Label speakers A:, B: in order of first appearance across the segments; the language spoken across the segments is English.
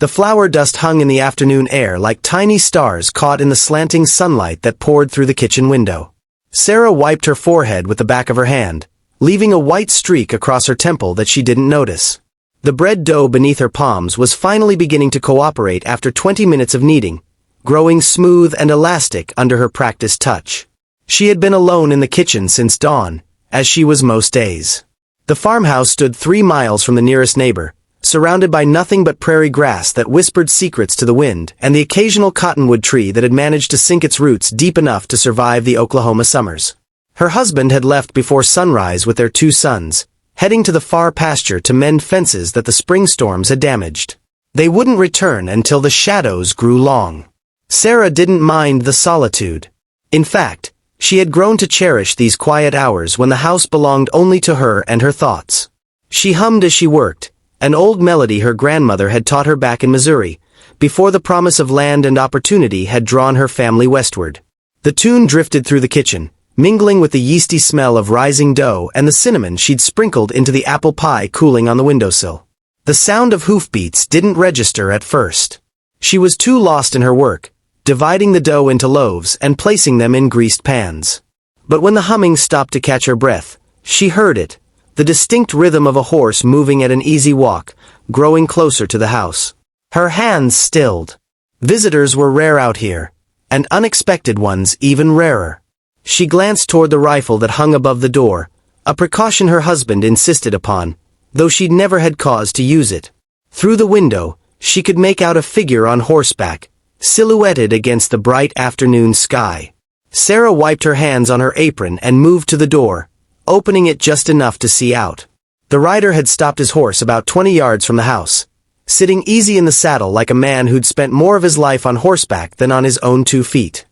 A: The flower dust hung in the afternoon air like tiny stars caught in the slanting sunlight that poured through the kitchen window. Sarah wiped her forehead with the back of her hand, leaving a white streak across her temple that she didn't notice. The bread dough beneath her palms was finally beginning to cooperate after 20 minutes of kneading, growing smooth and elastic under her practiced touch. She had been alone in the kitchen since dawn, as she was most days. The farmhouse stood 3 miles from the nearest neighbor, surrounded by nothing but prairie grass that whispered secrets to the wind and the occasional cottonwood tree that had managed to sink its roots deep enough to survive the Oklahoma summers. Her husband had left before sunrise with their 2 sons, heading to the far pasture to mend fences that the spring storms had damaged. They wouldn't return until the shadows grew long. Sarah didn't mind the solitude. In fact, she had grown to cherish these quiet hours when the house belonged only to her and her thoughts. She hummed as she worked, an old melody her grandmother had taught her back in Missouri, before the promise of land and opportunity had drawn her family westward. The tune drifted through the kitchen, mingling with the yeasty smell of rising dough and the cinnamon she'd sprinkled into the apple pie cooling on the windowsill. The sound of hoofbeats didn't register at first. She was too lost in her work, dividing the dough into loaves and placing them in greased pans. But when the humming stopped to catch her breath, she heard it, the distinct rhythm of a horse moving at an easy walk, growing closer to the house. Her hands stilled. Visitors were rare out here, and unexpected ones even rarer. She glanced toward the rifle that hung above the door, a precaution her husband insisted upon, though she'd never had cause to use it. Through the window, she could make out a figure on horseback, silhouetted against the bright afternoon sky. Sarah wiped her hands on her apron and moved to the door, opening it just enough to see out. The rider had stopped his horse about 20 yards from the house, sitting easy in the saddle like a man who'd spent more of his life on horseback than on his own 2 feet.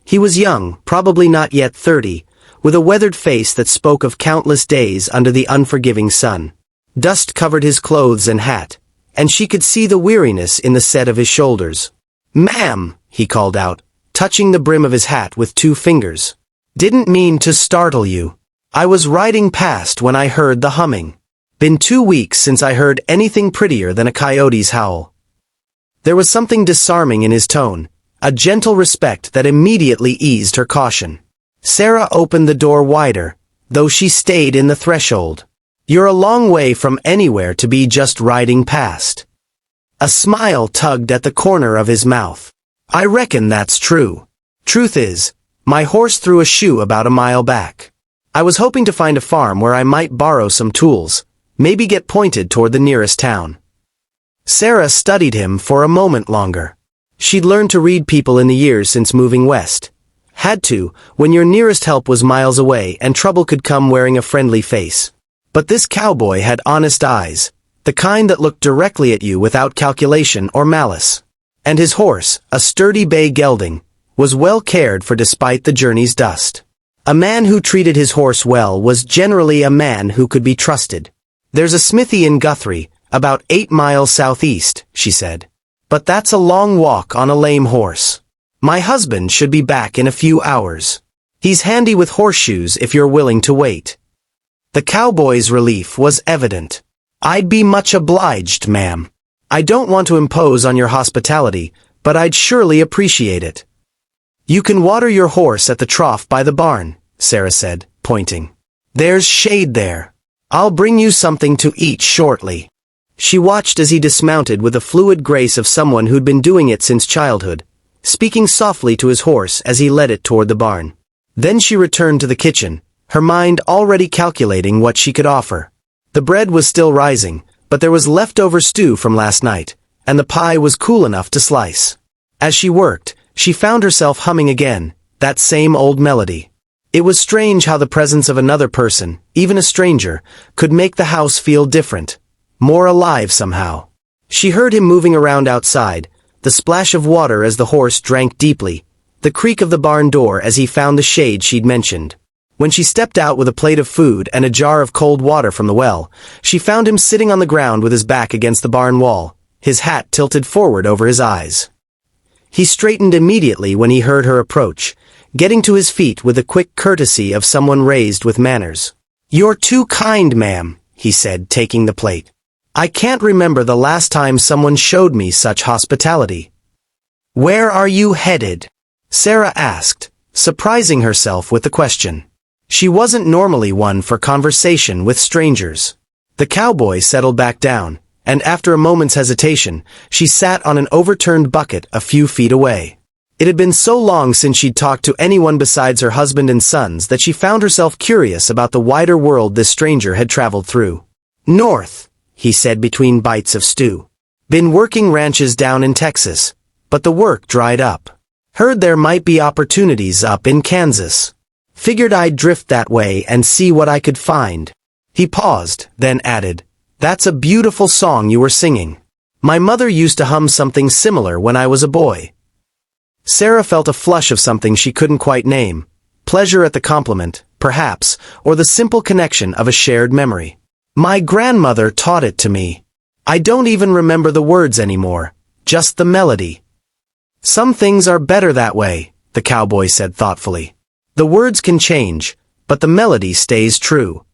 A: He was young, probably not yet 30, with a weathered face that spoke of countless days under the unforgiving sun. Dust covered his clothes and hat, and she could see the weariness in the set of his shoulders. "Ma'am," he called out, touching the brim of his hat with 2 fingers. "Didn't mean to startle you. I was riding past when I heard the humming. Been 2 weeks since I heard anything prettier than a coyote's howl." There was something disarming in his tone, a gentle respect that immediately eased her caution. Sarah opened the door wider, though she stayed in the threshold. "You're a long way from anywhere to be just riding past." A smile tugged at the corner of his mouth. "I reckon that's true. Truth is, my horse threw a shoe about a mile back. I was hoping to find a farm where I might borrow some tools, maybe get pointed toward the nearest town." Sarah studied him for a moment longer. She'd learned to read people in the years since moving west. Had to, when your nearest help was miles away and trouble could come wearing a friendly face. But this cowboy had honest eyes, the kind that looked directly at you without calculation or malice. And his horse, a sturdy bay gelding, was well cared for despite the journey's dust. A man who treated his horse well was generally a man who could be trusted. "There's a smithy in Guthrie, about 8 miles southeast," she said. "But that's a long walk on a lame horse. My husband should be back in a few hours. He's handy with horseshoes if you're willing to wait." The cowboy's relief was evident. "I'd be much obliged, ma'am. I don't want to impose on your hospitality, but I'd surely appreciate it." "You can water your horse at the trough by the barn," Sarah said, pointing. "There's shade there. I'll bring you something to eat shortly." She watched as he dismounted with the fluid grace of someone who'd been doing it since childhood, speaking softly to his horse as he led it toward the barn. Then she returned to the kitchen, her mind already calculating what she could offer. The bread was still rising, but there was leftover stew from last night, and the pie was cool enough to slice. As she worked, she found herself humming again, that same old melody. It was strange how the presence of another person, even a stranger, could make the house feel different, more alive somehow. She heard him moving around outside, the splash of water as the horse drank deeply, the creak of the barn door as he found the shade she'd mentioned. When she stepped out with a plate of food and a jar of cold water from the well, she found him sitting on the ground with his back against the barn wall, his hat tilted forward over his eyes. He straightened immediately when he heard her approach, getting to his feet with the quick courtesy of someone raised with manners. "You're too kind, ma'am," he said, taking the plate. I can't remember the last time someone showed me such hospitality. Where are you headed? Sarah asked, surprising herself with the question. She wasn't normally one for conversation with strangers. The cowboy settled back down, and after a moment's hesitation, she sat on an overturned bucket a few feet away. It had been so long since she'd talked to anyone besides her husband and sons that she found herself curious about the wider world this stranger had traveled through. North, he said between bites of stew. Been working ranches down in Texas, but the work dried up. Heard there might be opportunities up in Kansas. Figured I'd drift that way and see what I could find. He paused, then added, That's a beautiful song you were singing. My mother used to hum something similar when I was a boy. Sarah felt a flush of something she couldn't quite name. Pleasure at the compliment, perhaps, or the simple connection of a shared memory. My grandmother taught it to me. I don't even remember the words anymore, just the melody. Some things are better that way, the cowboy said thoughtfully. The words can change, but the melody stays true.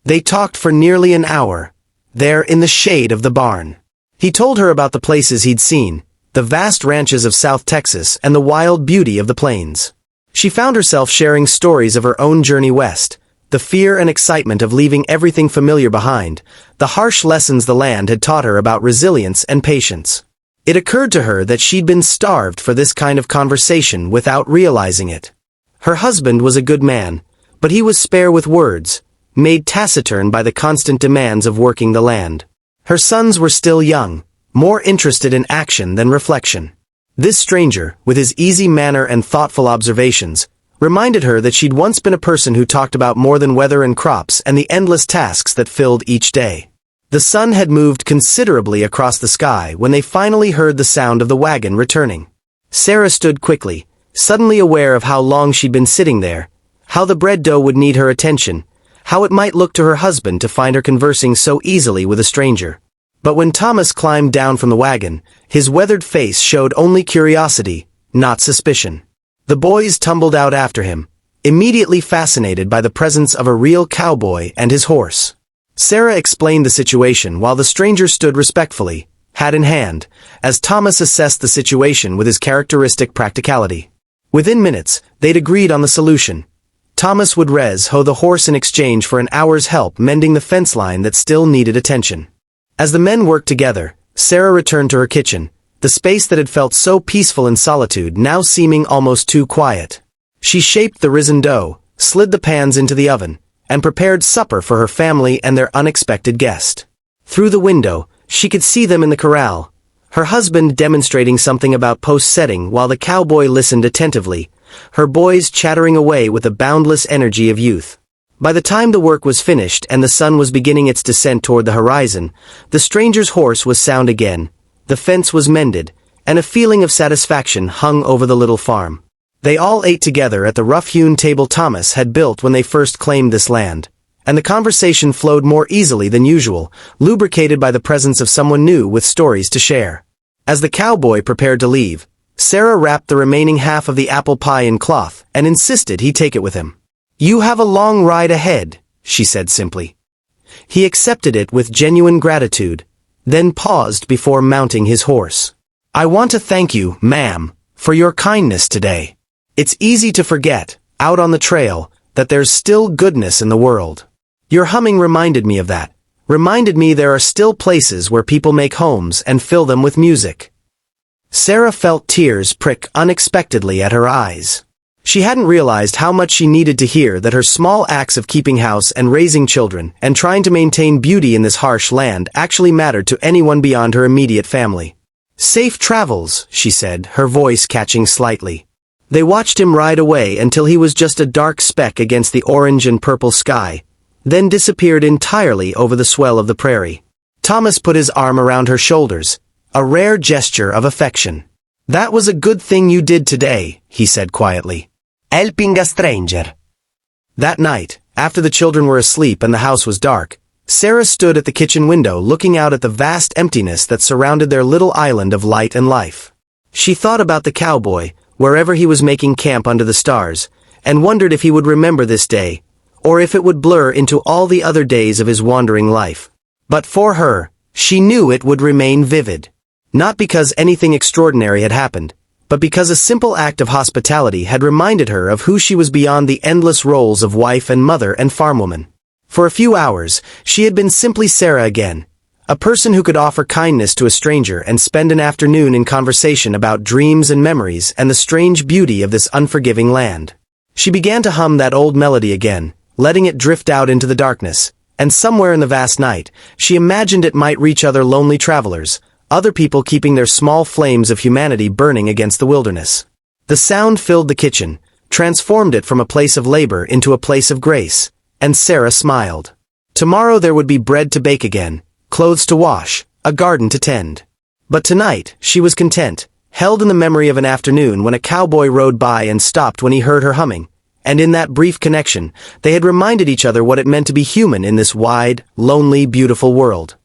A: They talked for nearly an hour, there in the shade of the barn. He told her about the places he'd seen, the vast ranches of South Texas and the wild beauty of the plains. She found herself sharing stories of her own journey west, the fear and excitement of leaving everything familiar behind, the harsh lessons the land had taught her about resilience and patience. It occurred to her that she'd been starved for this kind of conversation without realizing it. Her husband was a good man, but he was spare with words, made taciturn by the constant demands of working the land. Her sons were still young, more interested in action than reflection. This stranger, with his easy manner and thoughtful observations, reminded her that she'd once been a person who talked about more than weather and crops and the endless tasks that filled each day. The sun had moved considerably across the sky when they finally heard the sound of the wagon returning. Sarah stood quickly, suddenly aware of how long she'd been sitting there, how the bread dough would need her attention, how it might look to her husband to find her conversing so easily with a stranger. But when Thomas climbed down from the wagon, his weathered face showed only curiosity, not suspicion. The boys tumbled out after him, immediately fascinated by the presence of a real cowboy and his horse. Sarah explained the situation while the stranger stood respectfully, hat in hand, as Thomas assessed the situation with his characteristic practicality. Within minutes, they'd agreed on the solution. Thomas would hoe the horse in exchange for an hour's help mending the fence line that still needed attention. As the men worked together, Sarah returned to her kitchen, the space that had felt so peaceful in solitude now seeming almost too quiet. She shaped the risen dough, slid the pans into the oven, and prepared supper for her family and their unexpected guest. Through the window, she could see them in the corral, her husband demonstrating something about post-setting while the cowboy listened attentively, her boys chattering away with the boundless energy of youth. By the time the work was finished and the sun was beginning its descent toward the horizon, the stranger's horse was sound again, the fence was mended, and a feeling of satisfaction hung over the little farm. They all ate together at the rough-hewn table Thomas had built when they first claimed this land, and the conversation flowed more easily than usual, lubricated by the presence of someone new with stories to share. As the cowboy prepared to leave, Sarah wrapped the remaining half of the apple pie in cloth and insisted he take it with him. "You have a long ride ahead," she said simply. He accepted it with genuine gratitude, then paused before mounting his horse. "I want to thank you, ma'am, for your kindness today. It's easy to forget, out on the trail, that there's still goodness in the world. Your humming reminded me of that, reminded me there are still places where people make homes and fill them with music." Sarah felt tears prick unexpectedly at her eyes. She hadn't realized how much she needed to hear that her small acts of keeping house and raising children and trying to maintain beauty in this harsh land actually mattered to anyone beyond her immediate family. "Safe travels," she said, her voice catching slightly. They watched him ride away until he was just a dark speck against the orange and purple sky, then disappeared entirely over the swell of the prairie. Thomas put his arm around her shoulders, a rare gesture of affection. "That was a good thing you did today," he said quietly. "Helping a stranger." That night, after the children were asleep and the house was dark, Sarah stood at the kitchen window looking out at the vast emptiness that surrounded their little island of light and life. She thought about the cowboy, wherever he was making camp under the stars, and wondered if he would remember this day, or if it would blur into all the other days of his wandering life. But for her, She knew it would remain vivid. Not because anything extraordinary had happened, but because a simple act of hospitality had reminded her of who she was beyond the endless roles of wife and mother and farmwoman. For a few hours, she had been simply Sarah again, a person who could offer kindness to a stranger and spend an afternoon in conversation about dreams and memories and the strange beauty of this unforgiving land. She began to hum that old melody again, letting it drift out into the darkness, and somewhere in the vast night, she imagined it might reach other lonely travelers, other people keeping their small flames of humanity burning against the wilderness. The sound filled the kitchen, transformed it from a place of labor into a place of grace, and Sarah smiled. Tomorrow there would be bread to bake again, clothes to wash, a garden to tend. But tonight, she was content, held in the memory of an afternoon when a cowboy rode by and stopped when he heard her humming, and in that brief connection, they had reminded each other what it meant to be human in this wide, lonely, beautiful world.